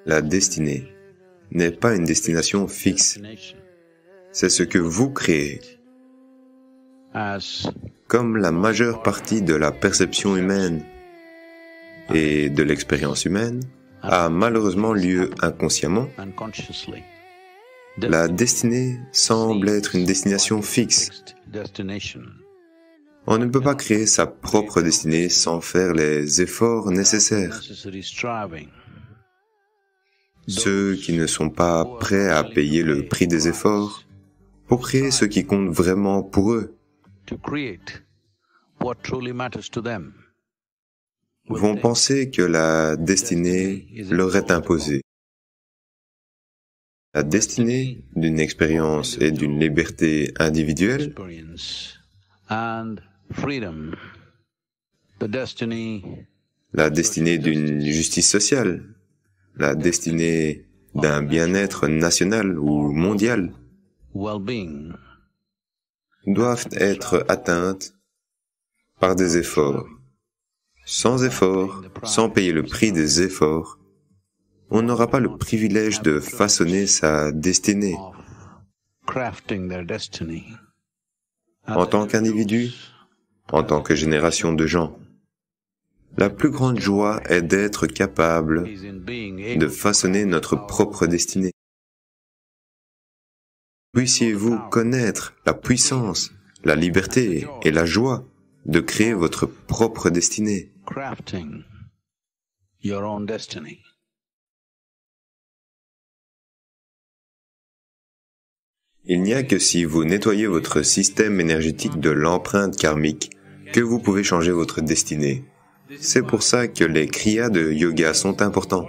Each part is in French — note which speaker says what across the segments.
Speaker 1: La destinée n'est pas une destination fixe. C'est ce que vous créez. Comme la majeure partie de la perception humaine et de l'expérience humaine a malheureusement lieu inconsciemment, la destinée semble être une destination fixe. On ne peut pas créer sa propre destinée sans faire les efforts nécessaires. Ceux qui ne sont pas prêts à payer le prix des efforts pour créer ce qui compte vraiment pour eux vont penser que la destinée leur est imposée. La destinée d'une expérience et d'une liberté individuelle, la destinée d'une justice sociale, la destinée d'un bien-être national ou mondial, doivent être atteintes par des efforts. Sans effort, sans payer le prix des efforts, on n'aura pas le privilège de façonner sa destinée. En tant qu'individu, en tant que génération de gens, la plus grande joie est d'être capable de façonner notre propre destinée. Puissiez-vous connaître la puissance, la liberté et la joie de créer votre propre destinée. Il n'y a que si vous nettoyez votre système énergétique de l'empreinte karmique que vous pouvez changer votre destinée. C'est pour ça que les kriyas de yoga sont importants.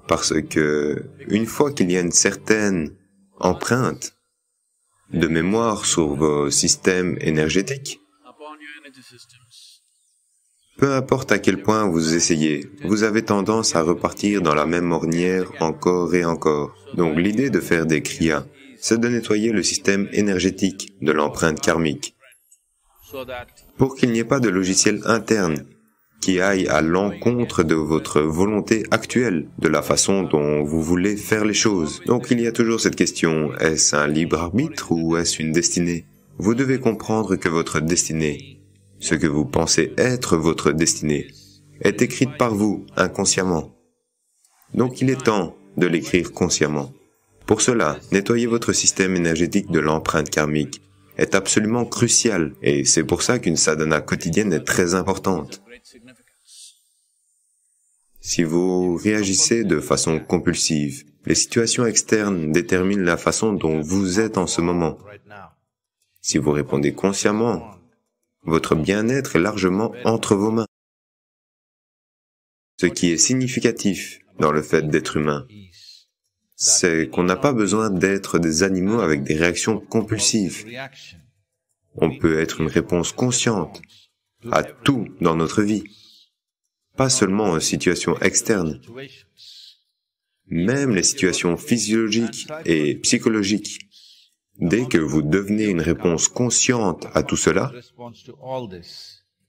Speaker 1: Parce que, une fois qu'il y a une certaine empreinte de mémoire sur vos systèmes énergétiques, peu importe à quel point vous essayez, vous avez tendance à repartir dans la même ornière encore et encore. Donc l'idée de faire des kriyas, c'est de nettoyer le système énergétique de l'empreinte karmique, pour qu'il n'y ait pas de logiciel interne qui aille à l'encontre de votre volonté actuelle, de la façon dont vous voulez faire les choses. Donc il y a toujours cette question, est-ce un libre arbitre ou est-ce une destinée? Vous devez comprendre que votre destinée, ce que vous pensez être votre destinée, est écrite par vous, inconsciemment. Donc il est temps de l'écrire consciemment. Pour cela, nettoyer votre système énergétique de l'empreinte karmique est absolument crucial, et c'est pour ça qu'une sadhana quotidienne est très importante. Si vous réagissez de façon compulsive, les situations externes déterminent la façon dont vous êtes en ce moment. Si vous répondez consciemment, votre bien-être est largement entre vos mains. Ce qui est significatif dans le fait d'être humain, c'est qu'on n'a pas besoin d'être des animaux avec des réactions compulsives. On peut être une réponse consciente à tout dans notre vie, pas seulement aux situations externes. Même les situations physiologiques et psychologiques. Dès que vous devenez une réponse consciente à tout cela,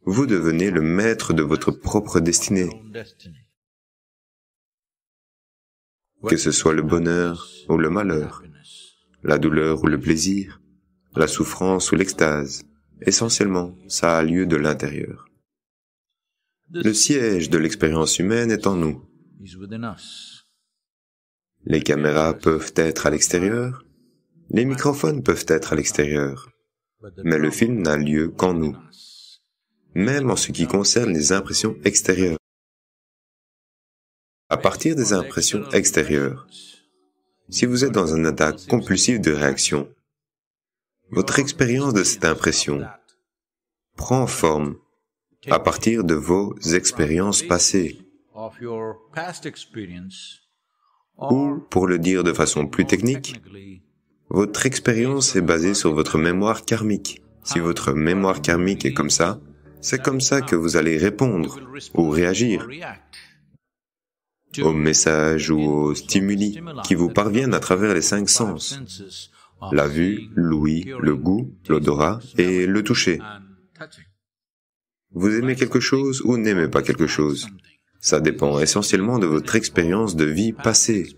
Speaker 1: vous devenez le maître de votre propre destinée. Que ce soit le bonheur ou le malheur, la douleur ou le plaisir, la souffrance ou l'extase, essentiellement, ça a lieu de l'intérieur. Le siège de l'expérience humaine est en nous. Les caméras peuvent être à l'extérieur, les microphones peuvent être à l'extérieur, mais le film n'a lieu qu'en nous, même en ce qui concerne les impressions extérieures. À partir des impressions extérieures, si vous êtes dans un état compulsif de réaction, votre expérience de cette impression prend forme à partir de vos expériences passées. Ou, pour le dire de façon plus technique, votre expérience est basée sur votre mémoire karmique. Si votre mémoire karmique est comme ça, c'est comme ça que vous allez répondre ou réagir aux messages ou aux stimuli qui vous parviennent à travers les 5 sens, la vue, l'ouïe, le goût, l'odorat et le toucher. Vous aimez quelque chose ou n'aimez pas quelque chose. Ça dépend essentiellement de votre expérience de vie passée,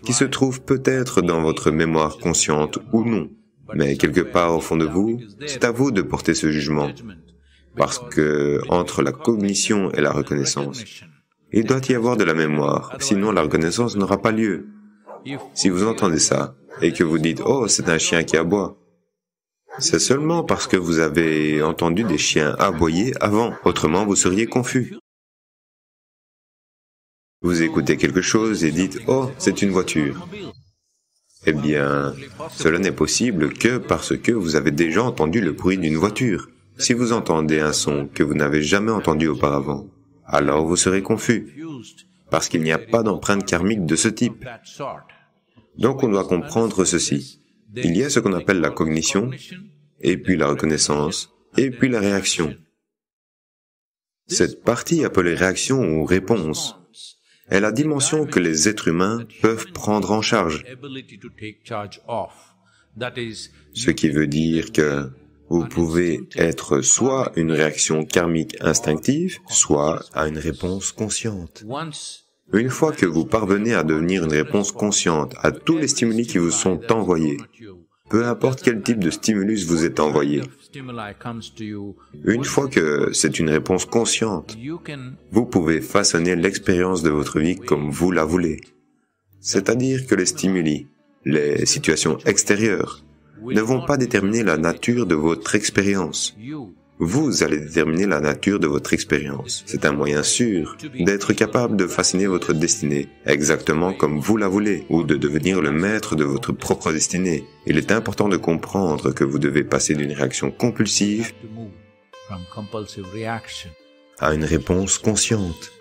Speaker 1: qui se trouve peut-être dans votre mémoire consciente ou non. Mais quelque part au fond de vous, c'est à vous de porter ce jugement. Parce que, entre la cognition et la reconnaissance, il doit y avoir de la mémoire, sinon la reconnaissance n'aura pas lieu. Si vous entendez ça, et que vous dites « Oh, c'est un chien qui aboie », c'est seulement parce que vous avez entendu des chiens aboyer avant, autrement vous seriez confus. Vous écoutez quelque chose et dites « Oh, c'est une voiture ». Eh bien, cela n'est possible que parce que vous avez déjà entendu le bruit d'une voiture. Si vous entendez un son que vous n'avez jamais entendu auparavant, alors vous serez confus, parce qu'il n'y a pas d'empreinte karmique de ce type. Donc on doit comprendre ceci. Il y a ce qu'on appelle la cognition, et puis la reconnaissance, et puis la réaction. Cette partie appelée réaction ou réponse est la dimension que les êtres humains peuvent prendre en charge. Ce qui veut dire que vous pouvez être soit une réaction karmique instinctive, soit à une réponse consciente. Une fois que vous parvenez à devenir une réponse consciente à tous les stimuli qui vous sont envoyés, peu importe quel type de stimulus vous est envoyé, une fois que c'est une réponse consciente, vous pouvez façonner l'expérience de votre vie comme vous la voulez. C'est-à-dire que les stimuli, les situations extérieures, ne vont pas déterminer la nature de votre expérience. Vous allez déterminer la nature de votre expérience. C'est un moyen sûr d'être capable de façonner votre destinée, exactement comme vous la voulez, ou de devenir le maître de votre propre destinée. Il est important de comprendre que vous devez passer d'une réaction compulsive à une réponse consciente.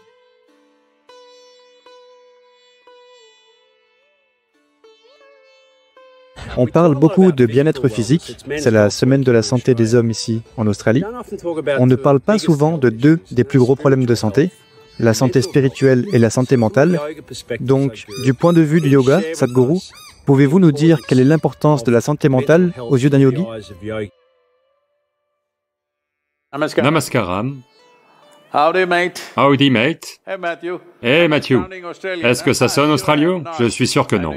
Speaker 2: On parle beaucoup de bien-être physique, c'est la semaine de la santé des hommes ici en Australie. On ne parle pas souvent de deux des plus gros problèmes de santé, la santé spirituelle et la santé mentale. Donc, du point de vue du yoga, Sadhguru, pouvez-vous nous dire quelle est l'importance de la santé mentale aux yeux d'un yogi?
Speaker 3: Namaskaram.
Speaker 4: Howdy, mate.
Speaker 3: Howdy, mate.
Speaker 4: Hey, Matthew.
Speaker 3: Hey, Matthew. Est-ce que ça sonne australien? Je suis sûr que non.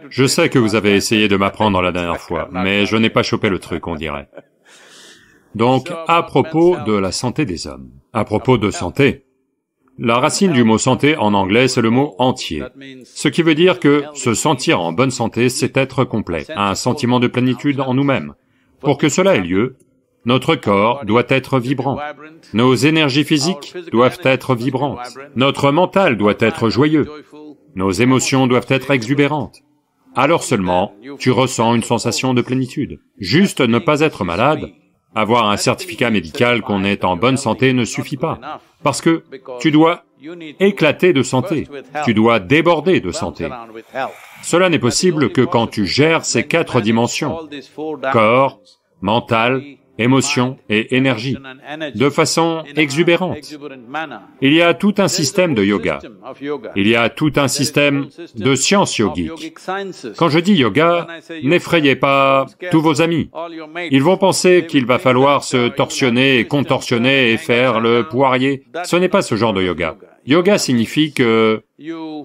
Speaker 3: Je sais que vous avez essayé de m'apprendre la dernière fois, mais je n'ai pas chopé le truc, on dirait. Donc, à propos de la santé des hommes, à propos de santé, la racine du mot santé en anglais, c'est le mot entier. Ce qui veut dire que se sentir en bonne santé, c'est être complet, un sentiment de plénitude en nous-mêmes. Pour que cela ait lieu, notre corps doit être vibrant, nos énergies physiques doivent être vibrantes, notre mental doit être joyeux, nos émotions doivent être exubérantes. Alors seulement, tu ressens une sensation de plénitude. Juste ne pas être malade, avoir un certificat médical qu'on est en bonne santé ne suffit pas, parce que tu dois éclater de santé, tu dois déborder de santé. Cela n'est possible que quand tu gères ces 4 dimensions, corps, mental, émotion et énergie, de façon exubérante. Il y a tout un système de yoga, il y a tout un système de sciences yogiques. Quand je dis yoga, n'effrayez pas tous vos amis. Ils vont penser qu'il va falloir se torsionner et contorsionner et faire le poirier. Ce n'est pas ce genre de yoga. Yoga signifie que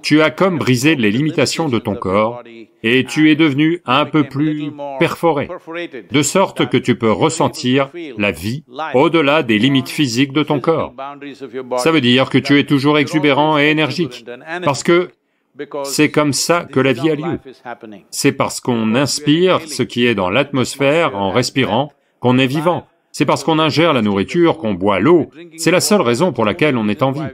Speaker 3: tu as comme brisé les limitations de ton corps et tu es devenu un peu plus perforé, de sorte que tu peux ressentir la vie au-delà des limites physiques de ton corps. Ça veut dire que tu es toujours exubérant et énergique, parce que c'est comme ça que la vie a lieu. C'est parce qu'on inspire ce qui est dans l'atmosphère en respirant qu'on est vivant. C'est parce qu'on ingère la nourriture, qu'on boit l'eau, c'est la seule raison pour laquelle on est en vie.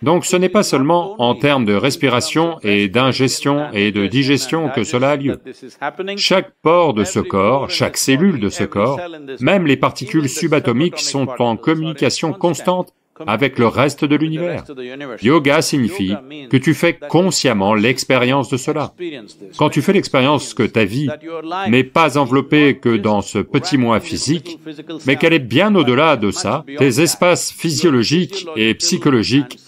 Speaker 3: Donc ce n'est pas seulement en termes de respiration et d'ingestion et de digestion que cela a lieu. Chaque pore de ce corps, chaque cellule de ce corps, même les particules subatomiques sont en communication constante avec le reste de l'univers. Yoga signifie que tu fais consciemment l'expérience de cela. Quand tu fais l'expérience que ta vie n'est pas enveloppée que dans ce petit moi physique, mais qu'elle est bien au-delà de ça, tes espaces physiologiques et psychologiques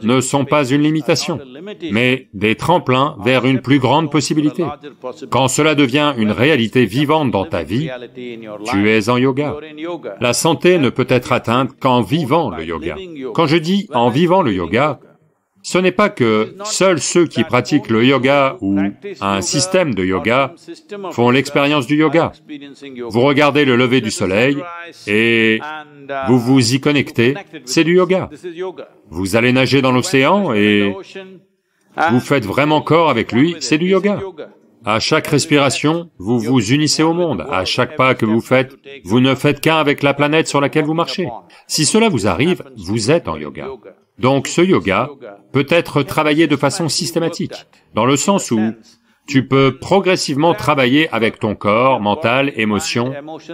Speaker 3: ne sont pas une limitation, mais des tremplins vers une plus grande possibilité. Quand cela devient une réalité vivante dans ta vie, tu es en yoga. La santé ne peut être atteinte qu'en vivant le yoga. Quand je dis en vivant le yoga, ce n'est pas que seuls ceux qui pratiquent le yoga ou un système de yoga font l'expérience du yoga. Vous regardez le lever du soleil et vous vous y connectez, c'est du yoga. Vous allez nager dans l'océan et vous faites vraiment corps avec lui, c'est du yoga. À chaque respiration, vous vous unissez au monde. À chaque pas que vous faites, vous ne faites qu'un avec la planète sur laquelle vous marchez. Si cela vous arrive, vous êtes en yoga. Donc ce yoga peut être travaillé de façon systématique, dans le sens où tu peux progressivement travailler avec ton corps, mental, émotion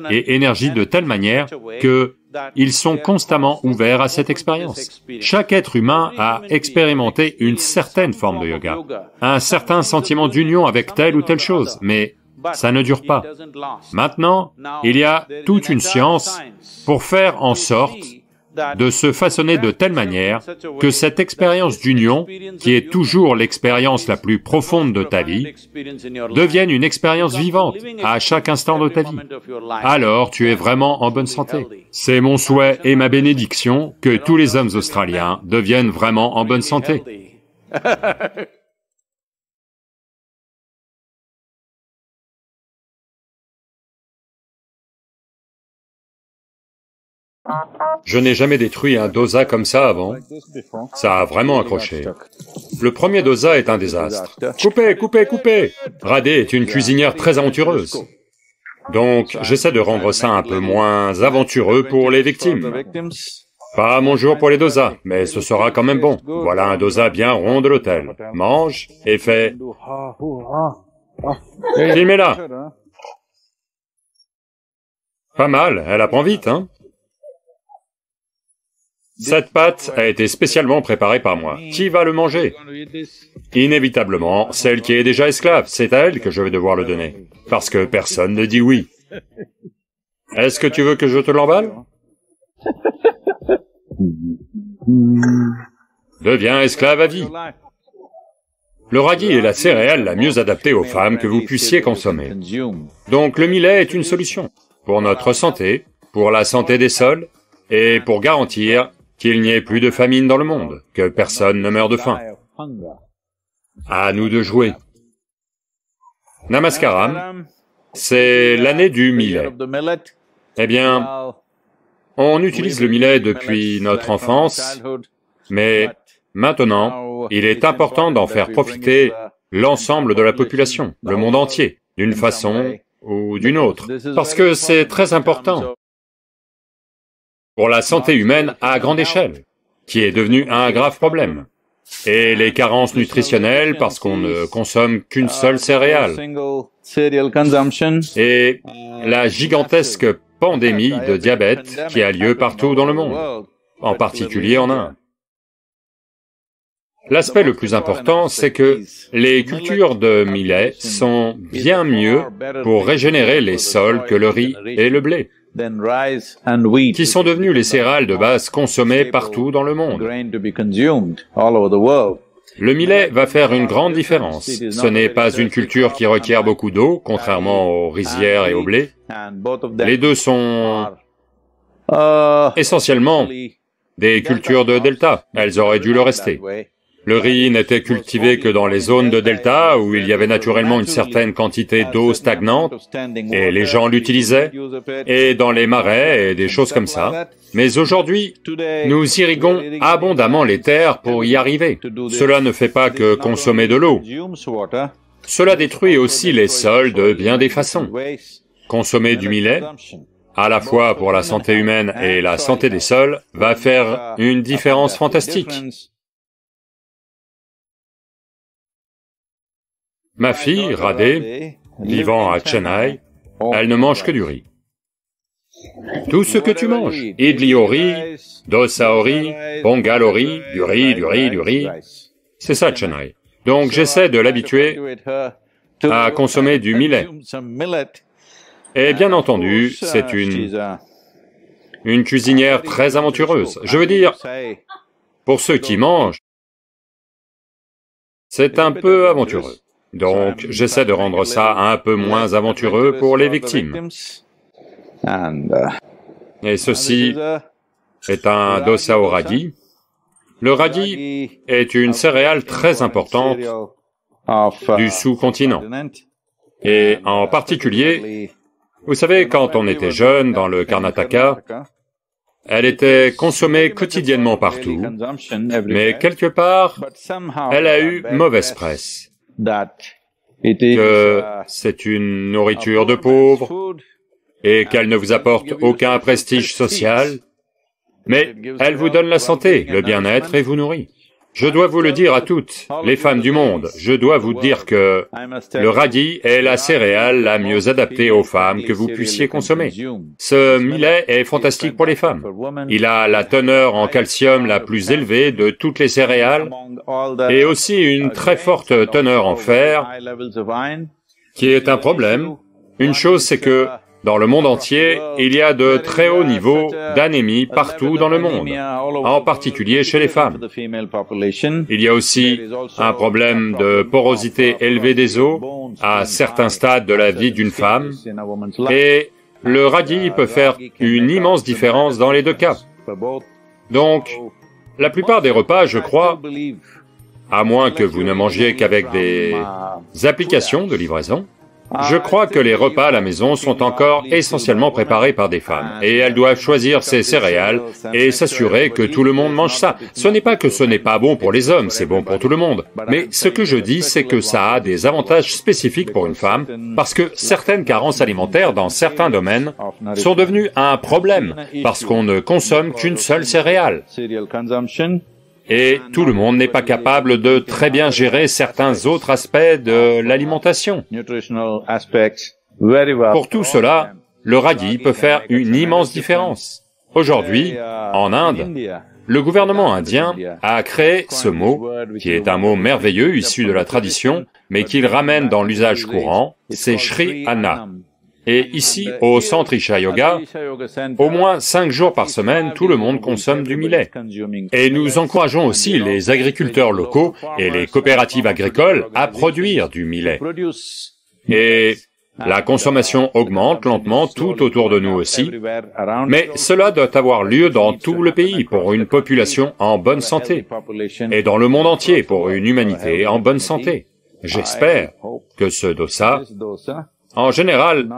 Speaker 3: et énergie de telle manière que ils sont constamment ouverts à cette expérience. Chaque être humain a expérimenté une certaine forme de yoga, un certain sentiment d'union avec telle ou telle chose, mais ça ne dure pas. Maintenant, il y a toute une science pour faire en sorte de se façonner de telle manière que cette expérience d'union, qui est toujours l'expérience la plus profonde de ta vie, devienne une expérience vivante à chaque instant de ta vie. Alors tu es vraiment en bonne santé. C'est mon souhait et ma bénédiction que tous les hommes australiens deviennent vraiment en bonne santé. Je n'ai jamais détruit un dosa comme ça avant. Ça a vraiment accroché. Le premier dosa est un désastre. Coupez, coupez, coupez! Radé est une cuisinière très aventureuse. Donc, j'essaie de rendre ça un peu moins aventureux pour les victimes. Pas mon jour pour les dosas, mais ce sera quand même bon. Voilà un dosa bien rond de l'hôtel. Mange et fais... Filmez-la! Pas mal, elle apprend vite, hein? Cette pâte a été spécialement préparée par moi. Qui va le manger? Inévitablement, celle qui est déjà esclave, c'est à elle que je vais devoir le donner. Parce que personne ne dit oui. Est-ce que tu veux que je te l'emballe? Deviens esclave à vie. Le ragui est la céréale la mieux adaptée aux femmes que vous puissiez consommer. Donc le millet est une solution. Pour notre santé, pour la santé des sols, et pour garantir qu'il n'y ait plus de famine dans le monde, que personne ne meure de faim. À nous de jouer. Namaskaram, c'est l'année du millet. Eh bien, on utilise le millet depuis notre enfance, mais maintenant, il est important d'en faire profiter l'ensemble de la population, le monde entier, d'une façon ou d'une autre, parce que c'est très important pour la santé humaine à grande échelle, qui est devenu un grave problème. Et les carences nutritionnelles parce qu'on ne consomme qu'une seule céréale. Et la gigantesque pandémie de diabète qui a lieu partout dans le monde, en particulier en Inde. L'aspect le plus important, c'est que les cultures de millet sont bien mieux pour régénérer les sols que le riz et le blé, qui sont devenus les céréales de base consommées partout dans le monde. Le millet va faire une grande différence. Ce n'est pas une culture qui requiert beaucoup d'eau, contrairement aux rizières et au blé. Les deux sont essentiellement des cultures de delta. Elles auraient dû le rester. Le riz n'était cultivé que dans les zones de delta où il y avait naturellement une certaine quantité d'eau stagnante, et les gens l'utilisaient, et dans les marais et des choses comme ça. Mais aujourd'hui, nous irriguons abondamment les terres pour y arriver. Cela ne fait pas que consommer de l'eau. Cela détruit aussi les sols de bien des façons. Consommer du millet, à la fois pour la santé humaine et la santé des sols, va faire une différence fantastique. Ma fille, Radé, vivant à Chennai, elle ne mange que du riz. Tout ce que tu manges. Idli au riz, dosa au riz, pongal au riz, du riz. C'est ça, Chenrei. Donc j'essaie de l'habituer à consommer du millet. Et bien entendu, c'est une cuisinière très aventureuse. Je veux dire, pour ceux qui mangent, c'est un peu aventureux. Donc j'essaie de rendre ça un peu moins aventureux pour les victimes. Et ceci est un dosa au radis. Le radis est une céréale très importante du sous-continent. Et en particulier, vous savez, quand on était jeune dans le Karnataka, elle était consommée quotidiennement partout, mais quelque part, elle a eu mauvaise presse, que c'est une nourriture de pauvres et qu'elle ne vous apporte aucun prestige social, mais elle vous donne la santé, le bien-être et vous nourrit. Je dois vous le dire à toutes, les femmes du monde, je dois vous dire que le radis est la céréale la mieux adaptée aux femmes que vous puissiez consommer. Ce millet est fantastique pour les femmes. Il a la teneur en calcium la plus élevée de toutes les céréales et aussi une très forte teneur en fer, qui est un problème. Une chose, c'est que dans le monde entier, il y a de très hauts niveaux d'anémie partout dans le monde, en particulier chez les femmes. Il y a aussi un problème de porosité élevée des os à certains stades de la vie d'une femme, et le radis peut faire une immense différence dans les deux cas. Donc, la plupart des repas, je crois, à moins que vous ne mangiez qu'avec des applications de livraison, je crois que les repas à la maison sont encore essentiellement préparés par des femmes, et elles doivent choisir ces céréales et s'assurer que tout le monde mange ça. Ce n'est pas que ce n'est pas bon pour les hommes, c'est bon pour tout le monde. Mais ce que je dis, c'est que ça a des avantages spécifiques pour une femme, parce que certaines carences alimentaires dans certains domaines sont devenues un problème, parce qu'on ne consomme qu'une seule céréale. Et tout le monde n'est pas capable de très bien gérer certains autres aspects de l'alimentation. Pour tout cela, le radis peut faire une immense différence. Aujourd'hui, en Inde, le gouvernement indien a créé ce mot, qui est un mot merveilleux issu de la tradition, mais qu'il ramène dans l'usage courant, c'est Shri Anna. Et ici, au centre Isha Yoga, au moins 5 jours par semaine, tout le monde consomme du millet. Et nous encourageons aussi les agriculteurs locaux et les coopératives agricoles à produire du millet. Et la consommation augmente lentement tout autour de nous aussi, mais cela doit avoir lieu dans tout le pays pour une population en bonne santé, et dans le monde entier pour une humanité en bonne santé. J'espère que ce dosa, en général,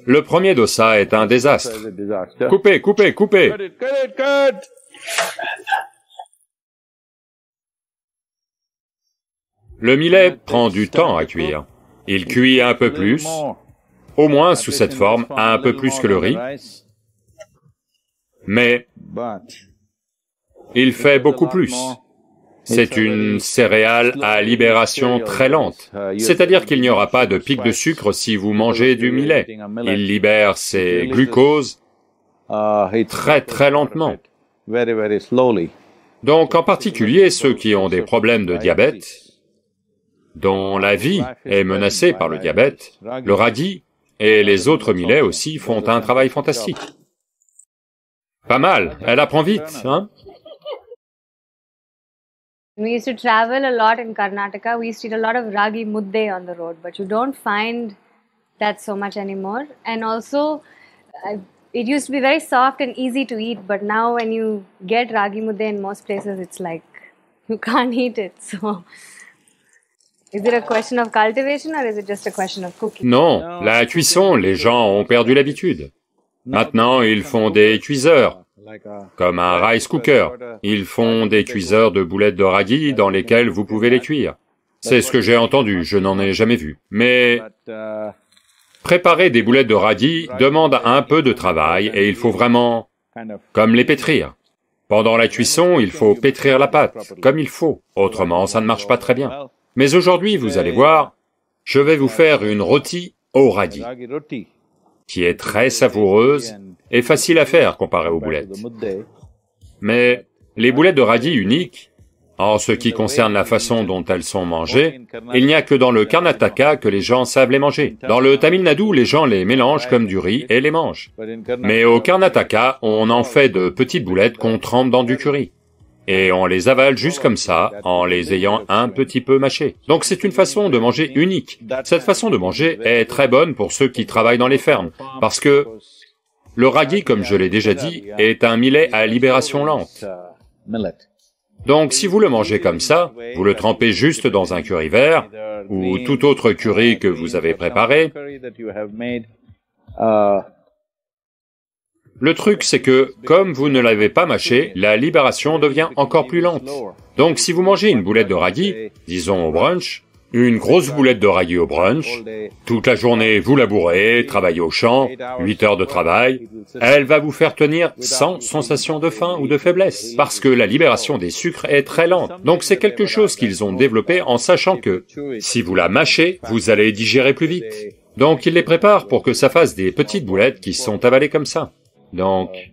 Speaker 3: le premier dosa est un désastre. Coupez, coupez, coupez! Le millet prend du temps à cuire. Il cuit un peu plus, au moins sous cette forme, un peu plus que le riz, mais il fait beaucoup plus. C'est une céréale à libération très lente, c'est-à-dire qu'il n'y aura pas de pic de sucre si vous mangez du millet. Il libère ses glucoses très très lentement. Donc en particulier ceux qui ont des problèmes de diabète, dont la vie est menacée par le diabète, le radis et les autres millets aussi font un travail fantastique. Pas mal, elle apprend vite, hein?
Speaker 5: We used to travel a lot in Karnataka. We used to eat a lot of ragi mudde on the road, but you don't find that so much anymore. And also, it used to be very soft and easy to eat, but now when you get ragi mudde in most places, it's like you can't eat it. So, is it a question of cultivation or is it just a question of cooking?
Speaker 3: Non, la cuisson, les gens ont perdu l'habitude. Maintenant, ils font des cuiseurs, comme un rice cooker. Ils font des cuiseurs de boulettes de radis dans lesquelles vous pouvez les cuire. C'est ce que j'ai entendu, je n'en ai jamais vu. Mais préparer des boulettes de radis demande un peu de travail et il faut vraiment, comme les pétrir. Pendant la cuisson, il faut pétrir la pâte, comme il faut, autrement ça ne marche pas très bien. Mais aujourd'hui, vous allez voir, je vais vous faire une rôti au radis. qui est très savoureuse et facile à faire comparée aux boulettes. Mais les boulettes de radis uniques, en ce qui concerne la façon dont elles sont mangées, il n'y a que dans le Karnataka que les gens savent les manger. Dans le Tamil Nadu, les gens les mélangent comme du riz et les mangent. Mais au Karnataka, on en fait de petites boulettes qu'on trempe dans du curry. Et on les avale juste comme ça, en les ayant un petit peu mâchées. Donc c'est une façon de manger unique. Cette façon de manger est très bonne pour ceux qui travaillent dans les fermes, parce que le ragi, comme je l'ai déjà dit, est un millet à libération lente. Donc si vous le mangez comme ça, vous le trempez juste dans un curry vert, ou tout autre curry que vous avez préparé. Le truc, c'est que, comme vous ne l'avez pas mâché, la libération devient encore plus lente. Donc si vous mangez une boulette de ragi, disons au brunch, une grosse boulette de ragi au brunch, toute la journée vous labourez, travaillez au champ, 8 heures de travail, elle va vous faire tenir sans sensation de faim ou de faiblesse, parce que la libération des sucres est très lente. Donc c'est quelque chose qu'ils ont développé en sachant que, si vous la mâchez, vous allez digérer plus vite. Donc ils les préparent pour que ça fasse des petites boulettes qui sont avalées comme ça. Donc,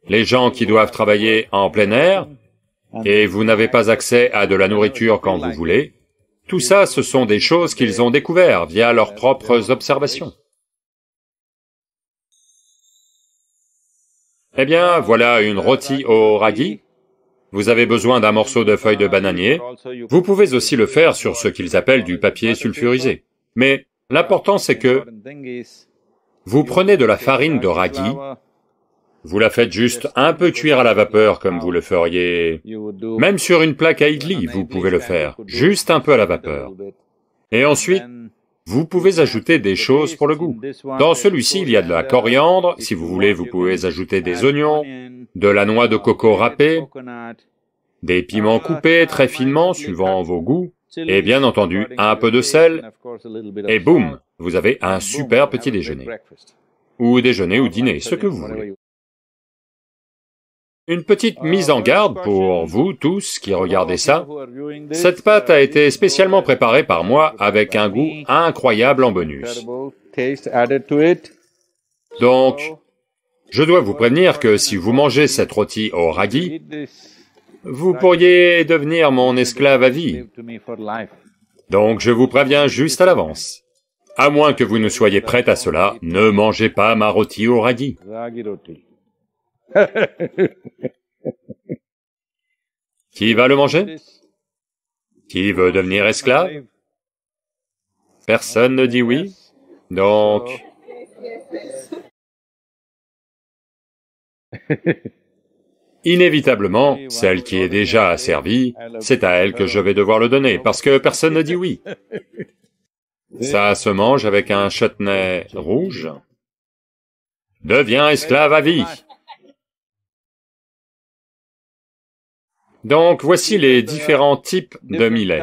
Speaker 3: les gens qui doivent travailler en plein air, et vous n'avez pas accès à de la nourriture quand vous voulez, tout ça, ce sont des choses qu'ils ont découvertes via leurs propres observations. Eh bien, voilà une rôti au ragi. Vous avez besoin d'un morceau de feuille de bananier. Vous pouvez aussi le faire sur ce qu'ils appellent du papier sulfurisé. Mais l'important, c'est que vous prenez de la farine de ragi, vous la faites juste un peu cuire à la vapeur comme vous le feriez, même sur une plaque à idli, vous pouvez le faire, juste un peu à la vapeur. Et ensuite, vous pouvez ajouter des choses pour le goût. Dans celui-ci, il y a de la coriandre, si vous voulez, vous pouvez ajouter des oignons, de la noix de coco râpée, des piments coupés très finement suivant vos goûts, et bien entendu, un peu de sel, et boum, vous avez un super petit déjeuner. Ou déjeuner ou dîner, ce que vous voulez. Une petite mise en garde pour vous tous qui regardez ça. Cette pâte a été spécialement préparée par moi avec un goût incroyable en bonus. Donc, je dois vous prévenir que si vous mangez cette rôti au ragi, vous pourriez devenir mon esclave à vie. Donc je vous préviens juste à l'avance. À moins que vous ne soyez prête à cela, ne mangez pas ma rôti au ragi. Qui va le manger? Qui veut devenir esclave? Personne ne dit oui. Donc... Inévitablement, celle qui est déjà asservie, c'est à elle que je vais devoir le donner, parce que personne ne dit oui. Ça se mange avec un chutney rouge. Deviens esclave à vie. Donc voici les différents types de millets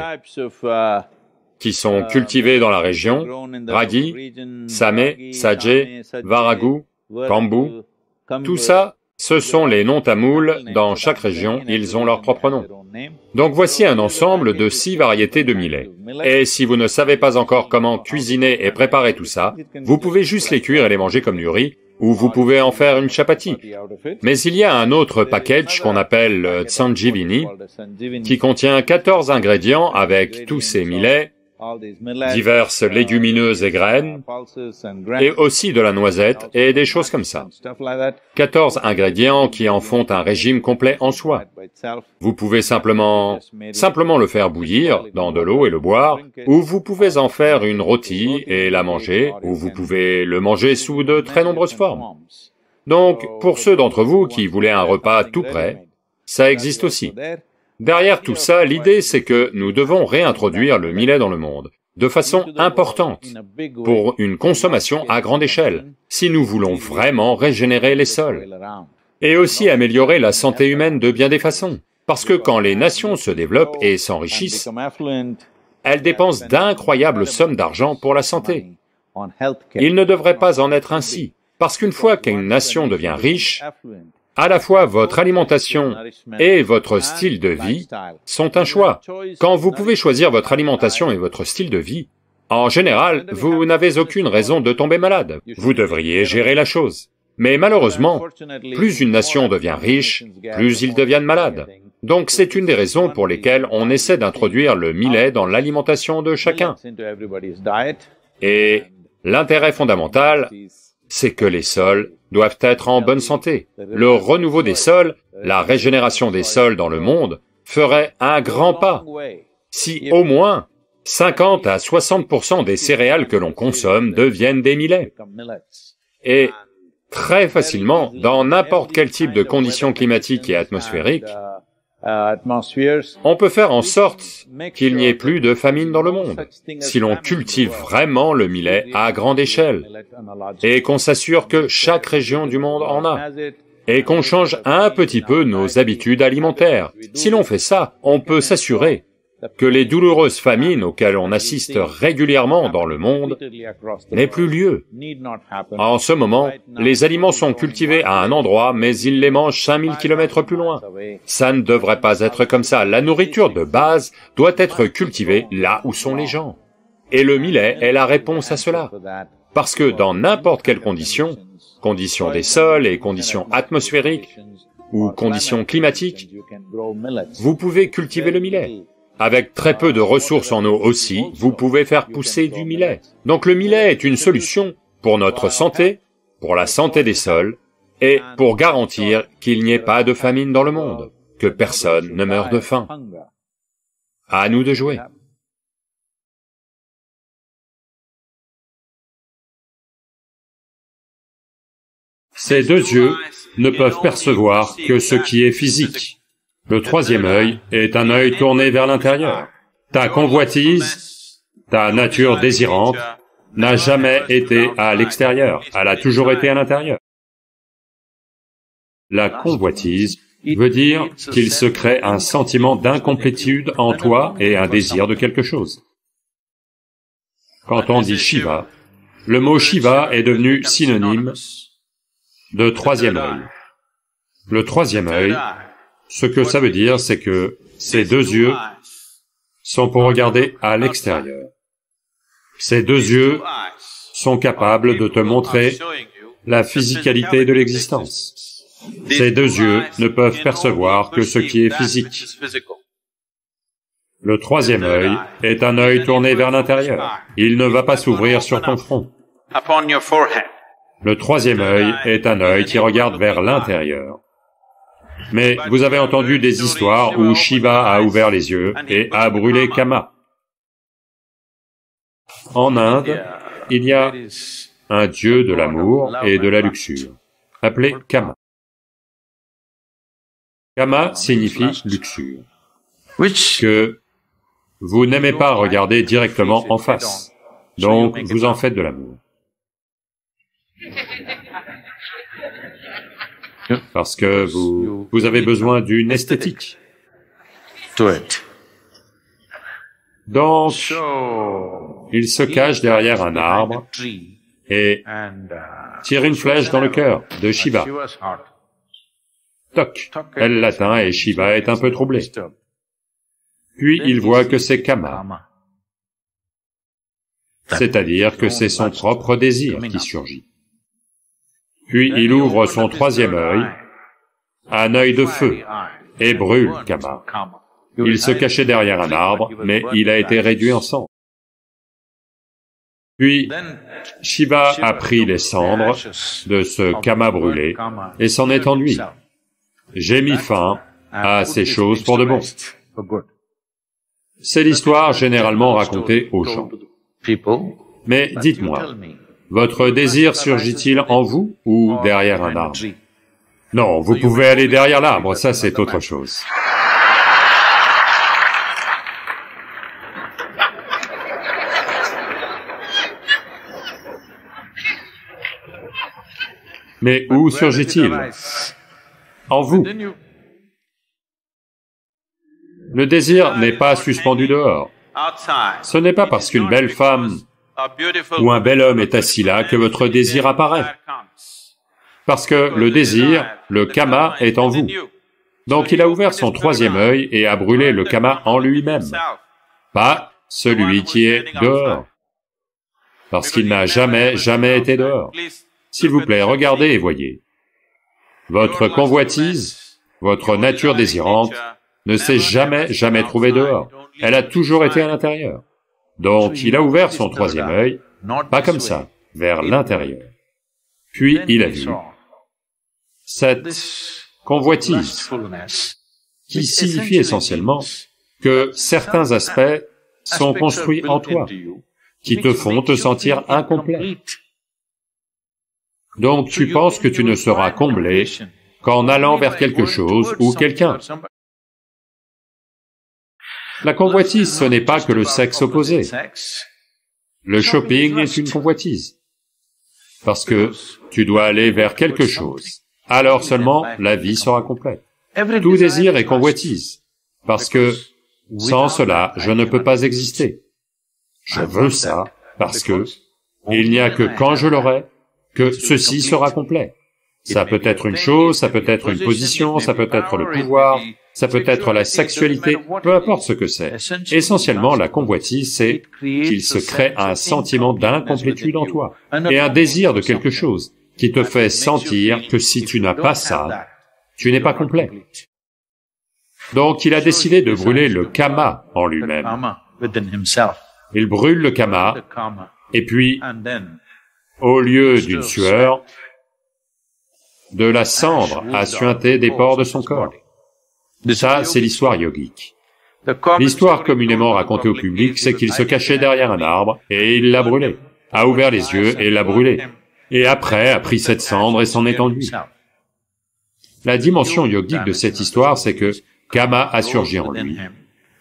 Speaker 3: qui sont cultivés dans la région: ragi, samé, sajé, varagu, kambu. Tout ça, ce sont les noms tamouls, dans chaque région, ils ont leur propre nom. Donc voici un ensemble de 6 variétés de millets. Et si vous ne savez pas encore comment cuisiner et préparer tout ça, vous pouvez juste les cuire et les manger comme du riz, ou vous pouvez en faire une chapati. Mais il y a un autre package qu'on appelle le Sanjivini, qui contient 14 ingrédients avec tous ces millets, diverses légumineuses et graines, et aussi de la noisette et des choses comme ça. 14 ingrédients qui en font un régime complet en soi. Vous pouvez simplement le faire bouillir dans de l'eau et le boire, ou vous pouvez en faire une rôti et la manger, ou vous pouvez le manger sous de très nombreuses formes. Donc, pour ceux d'entre vous qui voulaient un repas tout prêt, ça existe aussi. Derrière tout ça, l'idée c'est que nous devons réintroduire le millet dans le monde, de façon importante, pour une consommation à grande échelle, si nous voulons vraiment régénérer les sols, et aussi améliorer la santé humaine de bien des façons, parce que quand les nations se développent et s'enrichissent, elles dépensent d'incroyables sommes d'argent pour la santé. Il ne devrait pas en être ainsi, parce qu'une fois qu'une nation devient riche, à la fois votre alimentation et votre style de vie sont un choix. Quand vous pouvez choisir votre alimentation et votre style de vie, En général, vous n'avez aucune raison de tomber malade. Vous devriez gérer la chose. Mais malheureusement, plus une nation devient riche, plus ils deviennent malades. Donc c'est une des raisons pour lesquelles on essaie d'introduire le millet dans l'alimentation de chacun. Et l'intérêt fondamental, c'est que les sols doivent être en bonne santé. Le renouveau des sols, la régénération des sols dans le monde, ferait un grand pas. Si au moins 50 à 60% des céréales que l'on consomme deviennent des millets. Et très facilement, dans n'importe quel type de conditions climatiques et atmosphériques, on peut faire en sorte qu'il n'y ait plus de famine dans le monde, si l'on cultive vraiment le millet à grande échelle, et qu'on s'assure que chaque région du monde en a, et qu'on change un petit peu nos habitudes alimentaires. Si l'on fait ça, on peut s'assurer que les douloureuses famines auxquelles on assiste régulièrement dans le monde n'aient plus lieu. En ce moment, les aliments sont cultivés à un endroit, mais ils les mangent 5000 km plus loin. Ça ne devrait pas être comme ça. La nourriture de base doit être cultivée là où sont les gens. Et le millet est la réponse à cela. Parce que dans n'importe quelle condition, conditions des sols et conditions atmosphériques, ou conditions climatiques, vous pouvez cultiver le millet. Avec très peu de ressources en eau aussi, vous pouvez faire pousser du millet. Donc le millet est une solution pour notre santé, pour la santé des sols, et pour garantir qu'il n'y ait pas de famine dans le monde, que personne ne meure de faim. À nous de jouer. Ces deux yeux ne peuvent percevoir que ce qui est physique. Le troisième œil est un œil tourné vers l'intérieur. Ta convoitise, ta nature désirante, n'a jamais été à l'extérieur, elle a toujours été à l'intérieur. La convoitise veut dire qu'il se crée un sentiment d'incomplétude en toi et un désir de quelque chose. Quand on dit Shiva, le mot Shiva est devenu synonyme de troisième œil. Le troisième œil, ce que ça veut dire, c'est que ces deux yeux sont pour regarder à l'extérieur. Ces deux yeux sont capables de te montrer la physicalité de l'existence. Ces deux yeux ne peuvent percevoir que ce qui est physique. Le troisième œil est un œil tourné vers l'intérieur. Il ne va pas s'ouvrir sur ton front. Le troisième œil est un œil qui regarde vers l'intérieur. Mais vous avez entendu des histoires où Shiva a ouvert les yeux et a brûlé Kama. En Inde, il y a un dieu de l'amour et de la luxure, appelé Kama. Kama signifie luxure, que vous n'aimez pas regarder directement en face, donc vous en faites de l'amour. Parce que vous avez besoin d'une esthétique. Donc, il se cache derrière un arbre et tire une flèche dans le cœur de Shiva. Toc, elle l'atteint et Shiva est un peu troublé. Puis il voit que c'est Kama, c'est-à-dire que c'est son propre désir qui surgit. Puis il ouvre son troisième œil, un œil de feu, et brûle Kama. Il se cachait derrière un arbre, mais il a été réduit en cendres. Puis Shiva a pris les cendres de ce Kama brûlé et s'en est enduit. J'ai mis fin à ces choses pour de bon. C'est l'histoire généralement racontée aux gens. Mais dites-moi, votre désir surgit-il en vous ou derrière un arbre? Non, vous pouvez aller derrière l'arbre, ça c'est autre chose. Mais où surgit-il? En vous. Le désir n'est pas suspendu dehors. Ce n'est pas parce qu'une belle femme ou un bel homme est assis là que votre désir apparaît. Parce que le désir, le Kama, est en vous. Donc il a ouvert son troisième œil et a brûlé le Kama en lui-même, pas celui qui est dehors. parce qu'il n'a jamais été dehors. S'il vous plaît, regardez et voyez. Votre convoitise, votre nature désirante, ne s'est jamais trouvée dehors. Elle a toujours été à l'intérieur. Donc, il a ouvert son troisième œil, pas comme ça, vers l'intérieur. Puis, il a vu cette convoitise, qui signifie essentiellement que certains aspects sont construits en toi, qui te font te sentir incomplet. Donc tu penses que tu ne seras comblé qu'en allant vers quelque chose ou quelqu'un. La convoitise, ce n'est pas que le sexe opposé. Le shopping est une convoitise, parce que tu dois aller vers quelque chose. Alors seulement la vie sera complète. Tout désir est convoitise, parce que sans cela, je ne peux pas exister. Je veux ça, parce que il n'y a que quand je l'aurai, que ceci sera complet. Ça peut être une chose, ça peut être une position, ça peut être le pouvoir, ça peut être la sexualité, peu importe ce que c'est. Essentiellement, la convoitise, c'est qu'il se crée un sentiment d'incomplétude en toi, et un désir de quelque chose, qui te fait sentir que si tu n'as pas ça, tu n'es pas complet. Donc il a décidé de brûler le kama en lui-même. Il brûle le kama, et puis, au lieu d'une sueur, de la cendre a suinté des pores de son corps. Ça, c'est l'histoire yogique. L'histoire communément racontée au public, c'est qu'il se cachait derrière un arbre, et il l'a brûlé, a ouvert les yeux et l'a brûlé, et après a pris cette cendre et s'en est enduit. La dimension yogique de cette histoire, c'est que Kama a surgi en lui.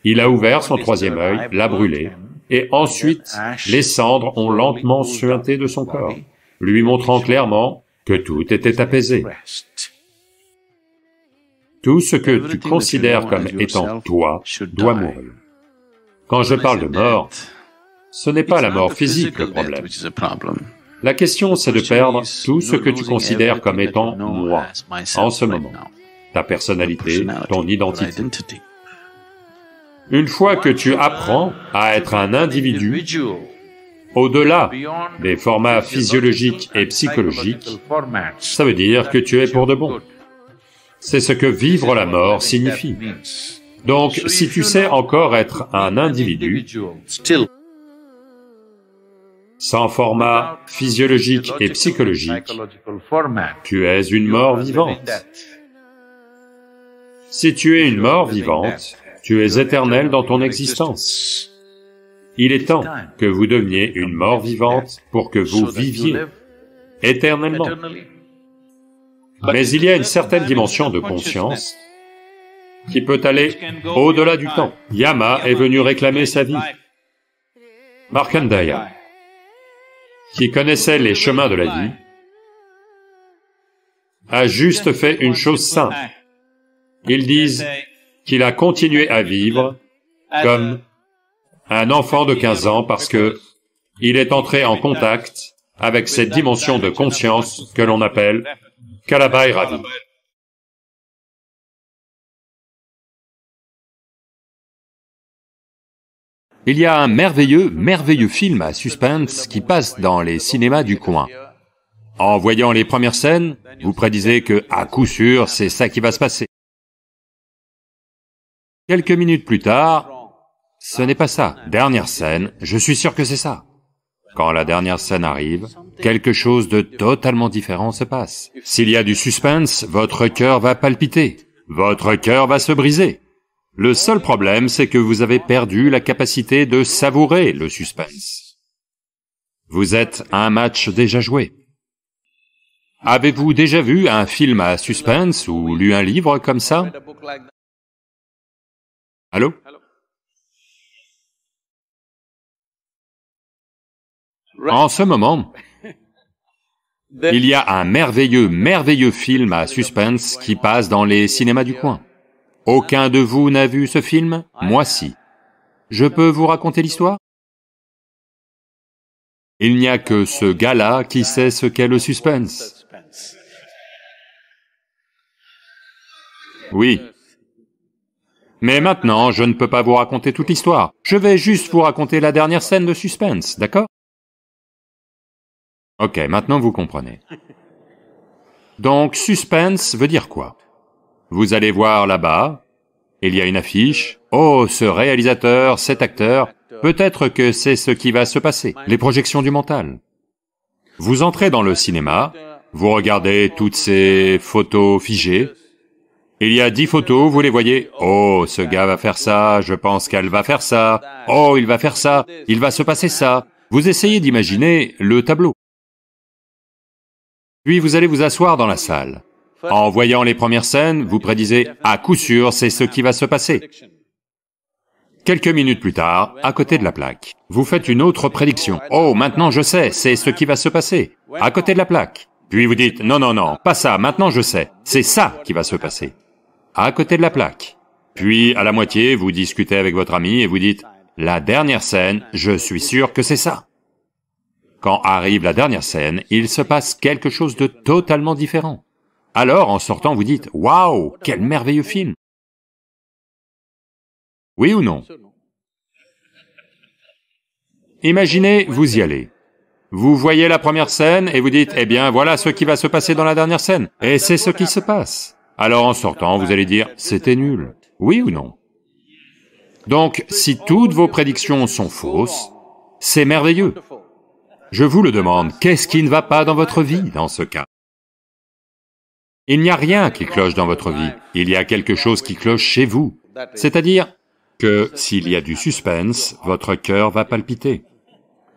Speaker 3: Il a ouvert son troisième œil, l'a brûlé, et ensuite, les cendres ont lentement suinté de son corps, lui montrant clairement que tout était apaisé. Tout ce que tu considères comme étant toi doit mourir. Quand je parle de mort, ce n'est pas la mort physique le problème. La question, c'est de perdre tout ce que tu considères comme étant moi, en ce moment, ta personnalité, ton identité. Une fois que tu apprends à être un individu, au-delà des formats physiologiques et psychologiques, ça veut dire que tu es pour de bon. C'est ce que vivre la mort signifie. Donc, si tu sais encore être un individu, sans format physiologique et psychologique, tu es une mort vivante. Si tu es une mort vivante, tu es éternel dans ton existence. Il est temps que vous deveniez une mort vivante pour que vous viviez éternellement. Mais il y a une certaine dimension de conscience qui peut aller au-delà du temps. Yama est venu réclamer sa vie. Markandeya, qui connaissait les chemins de la vie, a juste fait une chose simple. Ils disent qu'il a continué à vivre comme un enfant de 15 ans parce que il est entré en contact avec cette dimension de conscience que l'on appelle Kalabhairavi.
Speaker 6: Il y a un merveilleux film à suspense qui passe dans les cinémas du coin. En voyant les premières scènes, vous prédisez que, à coup sûr, c'est ça qui va se passer. Quelques minutes plus tard, ce n'est pas ça. Dernière scène, je suis sûr que c'est ça. Quand la dernière scène arrive, quelque chose de totalement différent se passe. S'il y a du suspense, votre cœur va palpiter, votre cœur va se briser. Le seul problème, c'est que vous avez perdu la capacité de savourer le suspense. Vous êtes à un match déjà joué. Avez-vous déjà vu un film à suspense ou lu un livre comme ça? Allô? En ce moment, il y a un merveilleux film à suspense qui passe dans les cinémas du coin. Aucun de vous n'a vu ce film? Moi si. Je peux vous raconter l'histoire? Il n'y a que ce gars-là qui sait ce qu'est le suspense. Oui. Mais maintenant, je ne peux pas vous raconter toute l'histoire. Je vais juste vous raconter la dernière scène de suspense, d'accord? Ok, maintenant vous comprenez. Donc, suspense veut dire quoi? Vous allez voir là-bas, il y a une affiche, oh, ce réalisateur, cet acteur, peut-être que c'est ce qui va se passer, les projections du mental. Vous entrez dans le cinéma, vous regardez toutes ces photos figées, il y a 10 photos, vous les voyez, oh, ce gars va faire ça, je pense qu'elle va faire ça, oh, il va faire ça, il va se passer ça. Vous essayez d'imaginer le tableau. Puis vous allez vous asseoir dans la salle. En voyant les premières scènes, vous prédisez, à coup sûr, c'est ce qui va se passer. Quelques minutes plus tard, à côté de la plaque, vous faites une autre prédiction. Oh, maintenant je sais, c'est ce qui va se passer. À côté de la plaque. Puis vous dites, non, non, non, pas ça, maintenant je sais, c'est ça qui va se passer. À côté de la plaque. Puis, à la moitié, vous discutez avec votre ami et vous dites, la dernière scène, je suis sûr que c'est ça. Quand arrive la dernière scène, il se passe quelque chose de totalement différent. Alors, en sortant, vous dites, waouh, quel merveilleux film! Oui ou non? Imaginez, vous y allez. Vous voyez la première scène et vous dites, eh bien, voilà ce qui va se passer dans la dernière scène. Et c'est ce qui se passe. Alors, en sortant, vous allez dire, c'était nul. Oui ou non? Donc, si toutes vos prédictions sont fausses, c'est merveilleux. Je vous le demande, qu'est-ce qui ne va pas dans votre vie dans ce cas? Il n'y a rien qui cloche dans votre vie, il y a quelque chose qui cloche chez vous. C'est-à-dire que s'il y a du suspense, votre cœur va palpiter.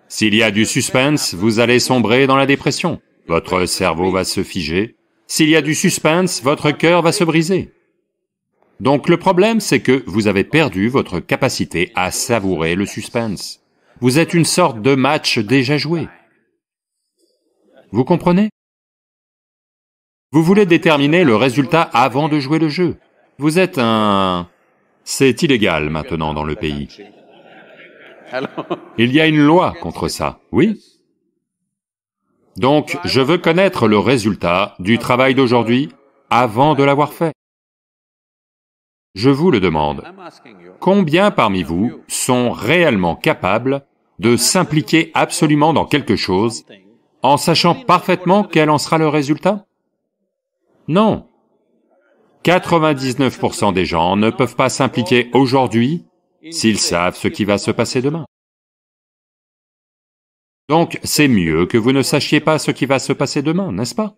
Speaker 6: S'il y a du suspense, vous allez sombrer dans la dépression. Votre cerveau va se figer. S'il y a du suspense, votre cœur va se briser. Donc le problème, c'est que vous avez perdu votre capacité à savourer le suspense. Vous êtes une sorte de match déjà joué. Vous comprenez? Vous voulez déterminer le résultat avant de jouer le jeu. Vous êtes un... C'est illégal maintenant dans le pays. Il y a une loi contre ça, oui? Donc, je veux connaître le résultat du travail d'aujourd'hui avant de l'avoir fait. Je vous le demande, combien parmi vous sont réellement capables de s'impliquer absolument dans quelque chose en sachant parfaitement quel en sera le résultat? Non. 99% des gens ne peuvent pas s'impliquer aujourd'hui s'ils savent ce qui va se passer demain. Donc, c'est mieux que vous ne sachiez pas ce qui va se passer demain, n'est-ce pas?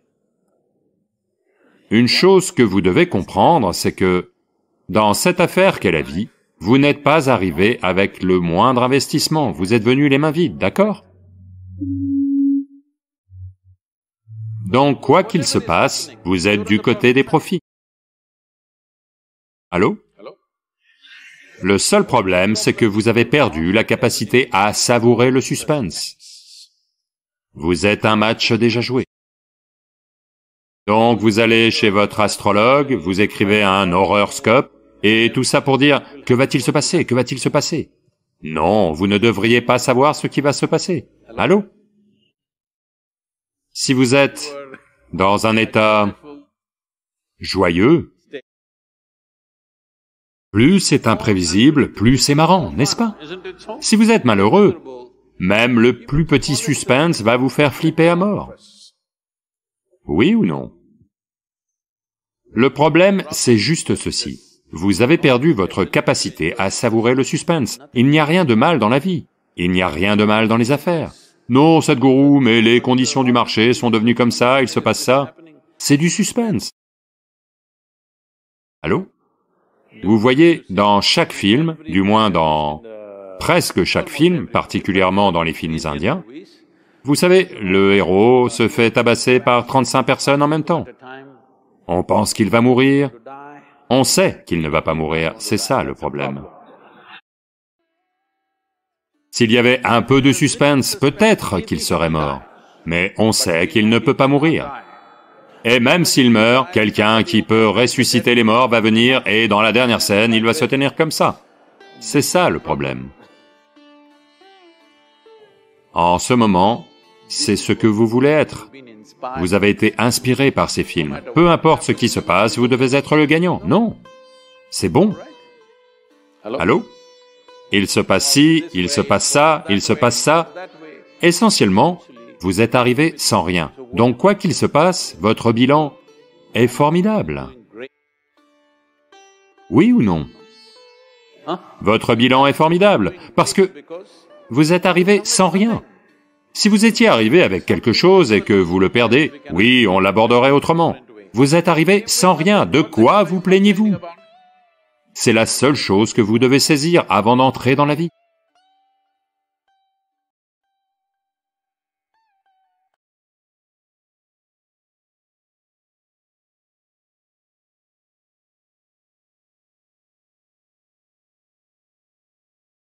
Speaker 6: Une chose que vous devez comprendre, c'est que, dans cette affaire qu'est la vie, vous n'êtes pas arrivé avec le moindre investissement, vous êtes venus les mains vides, d'accord? Donc, quoi qu'il se passe, vous êtes du côté des profits. Allô? Le seul problème, c'est que vous avez perdu la capacité à savourer le suspense. Vous êtes un match déjà joué. Donc vous allez chez votre astrologue, vous écrivez un horoscope, et tout ça pour dire « Que va-t-il se passer? Que va-t-il se passer ?» Non, vous ne devriez pas savoir ce qui va se passer. Allô? Si vous êtes dans un état joyeux, plus c'est imprévisible, plus c'est marrant, n'est-ce pas? Si vous êtes malheureux, même le plus petit suspense va vous faire flipper à mort. Oui ou non? Le problème, c'est juste ceci. Vous avez perdu votre capacité à savourer le suspense. Il n'y a rien de mal dans la vie. Il n'y a rien de mal dans les affaires. Non, Sadhguru, mais les conditions du marché sont devenues comme ça, il se passe ça. C'est du suspense. Allô? Vous voyez, dans chaque film, du moins dans presque chaque film, particulièrement dans les films indiens, vous savez, le héros se fait tabasser par 35 personnes en même temps. On pense qu'il va mourir, on sait qu'il ne va pas mourir, c'est ça le problème. S'il y avait un peu de suspense, peut-être qu'il serait mort, mais on sait qu'il ne peut pas mourir. Et même s'il meurt, quelqu'un qui peut ressusciter les morts va venir et dans la dernière scène, il va se tenir comme ça. C'est ça le problème. En ce moment, c'est ce que vous voulez être. Vous avez été inspiré par ces films. Peu importe ce qui se passe, vous devez être le gagnant. Non. C'est bon. Allô? Il se passe ci, il se passe ça, il se passe ça. Essentiellement, Vous êtes arrivé sans rien. Donc quoi qu'il se passe, votre bilan est formidable. Oui ou non? Votre bilan est formidable, parce que vous êtes arrivé sans rien. Si vous étiez arrivé avec quelque chose et que vous le perdez, oui, on l'aborderait autrement. Vous êtes arrivé sans rien, de quoi vous plaignez-vous? C'est la seule chose que vous devez saisir avant d'entrer dans la vie.